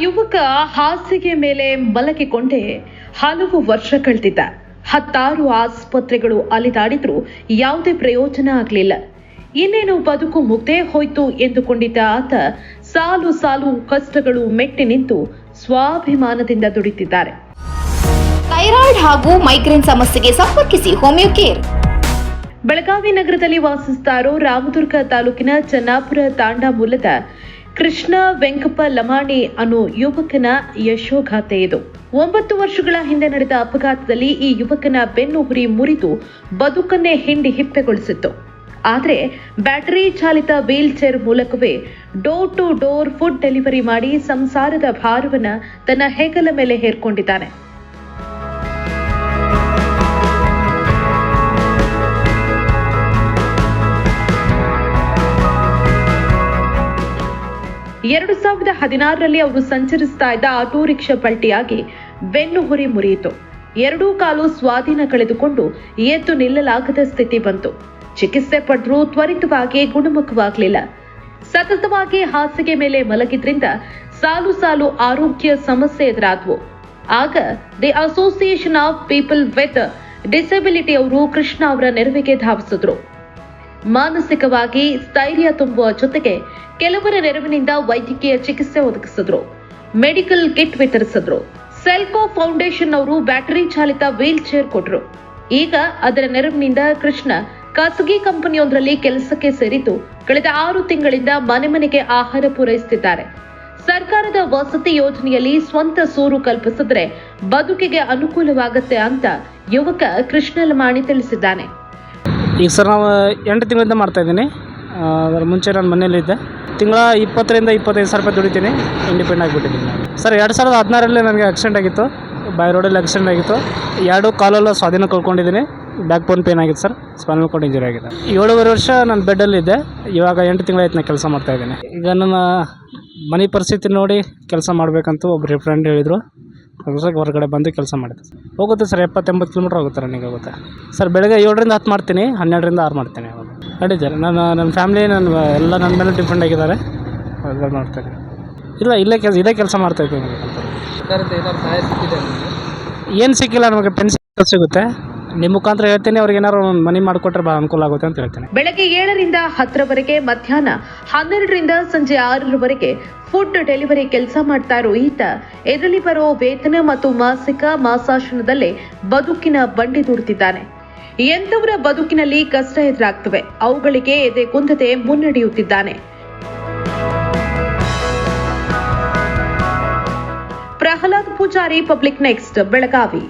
ಯುವಕ ಹಾಸಿಗೆ ಮೇಲೆ ಮಲಗಿಕೊಂಡೇ ಹಲವು ವರ್ಷ ಕಳೆದಿದ್ದ. 10 ಆಸ್ಪತ್ರೆಗಳು ಅಲಿದಾಡಿದ್ರೂ ಯಾವುದೇ ಪ್ರಯೋಜನ ಆಗಲಿಲ್ಲ. ಇನ್ನೇನು ಬದುಕು ಮುಗ್ದೇ ಹೋಯ್ತು ಎಂದುಕೊಂಡಿದ್ದ ಆತ ಸಾಲು ಸಾಲು ಕಷ್ಟಗಳು ಮೆಟ್ಟಿ ನಿಂತು ಸ್ವಾಭಿಮಾನದಿಂದ ದುಡಿತಿದ್ದಾರೆ. ಥೈರಾಯ್ಡ್ ಹಾಗೂ ಮೈಗ್ರೇನ್ ಸಮಸ್ಯೆಗೆ ಸಂಪರ್ಕಿಸಿ ಹೋಮಿಯೋ ಕೇರ್. ಬೆಳಗಾವಿ ನಗರದಲ್ಲಿ ವಾಸಿಸುತ್ತಾರೋ ರಾಮದುರ್ಗ ತಾಲೂಕಿನ ಚನ್ನಾಪುರ ತಾಂಡಾ ಮೂಲದ ಕೃಷ್ಣ ವೆಂಕಪ್ಪ ಲಮಾಣಿ ಅನ್ನೋ ಯುವಕನ ಯಶೋಗಾಥೆ ಇದು. 9 ವರ್ಷಗಳ ಹಿಂದೆ ನಡೆದ ಅಪಘಾತದಲ್ಲಿ ಈ ಯುವಕನ ಬೆನ್ನು ಹುರಿ ಮುರಿದು ಬದುಕನ್ನೇ ಹಿಂಡಿ ಹಿಪ್ಪೆಗೊಳಿಸಿತ್ತು. ಆದರೆ ಬ್ಯಾಟರಿ ಚಾಲಿತ ವೀಲ್ ಚೇರ್ ಮೂಲಕವೇ door to door food delivery ಮಾಡಿ ಸಂಸಾರದ ಭಾರವನ್ನ ತನ್ನ ಹೆಗಲ ಮೇಲೆ ಹೇರ್ಕೊಂಡಿದ್ದಾನೆ. ಎರಡು 2016ರಲ್ಲಿ ಅವರು ಸಂಚರಿಸ್ತಾ ಇದ್ದ ಆಟೋ ರಿಕ್ಷಾ ಪಲ್ಟಿಯಾಗಿ ಬೆನ್ನು ಹುರಿ ಮುರಿಯಿತು. 2 ಕಾಲು ಸ್ವಾಧೀನ ಕಳೆದುಕೊಂಡು ಎದ್ದು ನಿಲ್ಲಲಾಗದ ಸ್ಥಿತಿ ಬಂತು. ಚಿಕಿತ್ಸೆ ಪಡೆದರೂ ತ್ವರಿತವಾಗಿ ಗುಣಮುಖವಾಗಲಿಲ್ಲ. ಸತತವಾಗಿ ಹಾಸಿಗೆ ಮೇಲೆ ಮಲಗಿದ್ರಿಂದ ಸಾಲು ಸಾಲು ಆರೋಗ್ಯ ಸಮಸ್ಯೆ ಎದುರಾದವು. ಆಗ the association of people with disability ಅವರು ಕೃಷ್ಣ ಅವರ ನೆರವಿಗೆ ಧಾವಿಸಿದ್ರು. ಮಾನಸಿಕವಾಗಿ ಸ್ಥೈರ್ಯ ತುಂಬುವ ಜೊತೆಗೆ ಕೆಲವರ ನೆರವಿನಿಂದ ವೈದ್ಯಕೀಯ ಚಿಕಿತ್ಸೆ ಒದಗಿಸಿದ್ರು. ಮೆಡಿಕಲ್ ಕಿಟ್ ವಿತರಿಸಿದ್ರು. ಸೆಲ್ಕೋ ಫೌಂಡೇಶನ್ ಅವರು ಬ್ಯಾಟರಿ ಚಾಲಿತ ವೀಲ್ ಚೇರ್ ಕೊಟ್ಟರು. ಈಗ ಅದರ ನೆರವಿನಿಂದ ಕೃಷ್ಣ ಖಾಸಗಿ ಕಂಪನಿಯೊಂದರಲ್ಲಿ ಕೆಲಸಕ್ಕೆ ಸೇರಿದ್ದು ಕಳೆದ 6 ತಿಂಗಳಿಂದ ಮನೆ ಮನೆಗೆ ಆಹಾರ ಪೂರೈಸುತ್ತಿದ್ದಾರೆ. ಸರ್ಕಾರದ ವಸತಿ ಯೋಜನೆಯಲ್ಲಿ ಸ್ವಂತ ಸೂರು ಕಲ್ಪಿಸಿದ್ರೆ ಬದುಕಿಗೆ ಅನುಕೂಲವಾಗುತ್ತೆ ಅಂತ ಯುವಕ ಕೃಷ್ಣ ಲಮಾಣಿ ತಿಳಿಸಿದ್ದಾನೆ. ಈಗ ಸರ್ ನಾವು 8 ತಿಂಗಳಿಂದ ಮಾಡ್ತಾಯಿದ್ದೀನಿ. ಅದರ ಮುಂಚೆ ನಾನು ಮನೆಯಲ್ಲಿದ್ದೆ. ತಿಂಗಳ 20ರಿಂದ 25 ಸಾವಿರ ರೂಪಾಯಿ ದುಡಿತೀನಿ. ಇಂಡಿಪೆಂಡೆಂಟ್ ಆಗಿಬಿಟ್ಟಿದ್ದೀನಿ ನಾನು. ಸರ್ 2016ರಲ್ಲಿ ನನಗೆ ಆಕ್ಸಿಡೆಂಟ್ ಆಗಿತ್ತು. ಬೈ ರೋಡಲ್ಲಿ ಆಕ್ಸಿಡೆಂಟ್ ಆಗಿತ್ತು. 2 ಕಾಲೆಲ್ಲ ಸ್ವಾಧೀನ ಕಳ್ಕೊಂಡಿದ್ದೀನಿ. ಬ್ಯಾಕ್ ಬೋನ್ ಪೇನ್ ಆಗಿತ್ತು ಸರ್. ಸ್ಪೈನಲ್ ಕಾರ್ಡ್ ಇಂಜರಿ ಆಗಿದೆ. 7.5 ವರ್ಷ ನಾನು ಬೆಡ್ಡಲ್ಲಿದ್ದೆ. ಇವಾಗ 8 ತಿಂಗಳಾಯ್ತು ನಾನು ಕೆಲಸ ಮಾಡ್ತಾಯಿದ್ದೀನಿ. ಈಗ ನನ್ನ ಮನೆ ಪರಿಸ್ಥಿತಿ ನೋಡಿ ಕೆಲಸ ಮಾಡಬೇಕಂತ ಒಬ್ಬರು ಫ್ರೆಂಡ್ ಹೇಳಿದರು. ಹೊರಗಡೆ ಬಂದು ಕೆಲಸ ಮಾಡಿದೆ. ಹೋಗುತ್ತೆ ಸರ್, 70-80 ಕಿಲೋಮೀಟ್ರ್ ಹೋಗುತ್ತೆ, ರನ್ನಿಂಗ್ ಆಗುತ್ತೆ ಸರ್. ಬೆಳಗ್ಗೆ 7ರಿಂದ 10 ಮಾಡ್ತೀನಿ, 12ರಿಂದ 6 ಮಾಡ್ತೀನಿ. ಅವಾಗ ನಡೀತಾರೆ. ನನ್ನ ಫ್ಯಾಮಿಲಿ ಎಲ್ಲ ನನ್ನ ಮೇಲೆ ಡಿಪೆಂಡ್ ಆಗಿದ್ದಾರೆ. ಎಲ್ಲ ಮಾಡ್ತಾರೆ. ಇದೇ ಕೆಲಸ ಮಾಡ್ತಾಯಿದ್ದೀನಿ. ಏನು ಸಿಕ್ಕಿಲ್ಲ ನಮಗೆ, ಪೆನ್ಷನ್ ಸಿಗುತ್ತೆ. ನಿಮ್ಮ ಮುಖಾಂತರ ಹೇಳ್ತೀನಿ, ಅವ್ರಿಗೆ ಏನಾದ್ರು ಮನಿ ಮಾಡಿಕೊಟ್ರೆ ಭಾಳ ಅನುಕೂಲ ಆಗುತ್ತೆ ಅಂತ ಹೇಳ್ತೀನಿ. ಬೆಳಗ್ಗೆ 7ರಿಂದ 10ರವರೆಗೆ, ಮಧ್ಯಾಹ್ನ 12ರಿಂದ ಸಂಜೆ 6ರವರೆಗೆ ಫುಡ್ ಡೆಲಿವರಿ ಕೆಲಸ ಮಾಡ್ತಾ ಇರೋ ಈತ ಇದರಲ್ಲಿ ಬರೋ ವೇತನ ಮತ್ತು ಮಾಸಿಕ ಮಾಸಾಶನದಲ್ಲೇ ಬದುಕಿನ ಬಂಡಿ ದುಡಿತಿದ್ದಾನೆ. ಎಂಥವರ ಬದುಕಿನಲ್ಲಿ ಕಷ್ಟ ಎದುರಾಗ್ತವೆ, ಅವುಗಳಿಗೆ ಎದೆ ಕುಂದದೆ ಮುನ್ನಡೆಯುತ್ತಿದ್ದಾನೆ. ಪ್ರಹ್ಲಾದ್ ಪೂಜಾರಿ, ಪಬ್ಲಿಕ್ ನೆಕ್ಸ್ಟ್, ಬೆಳಗಾವಿ.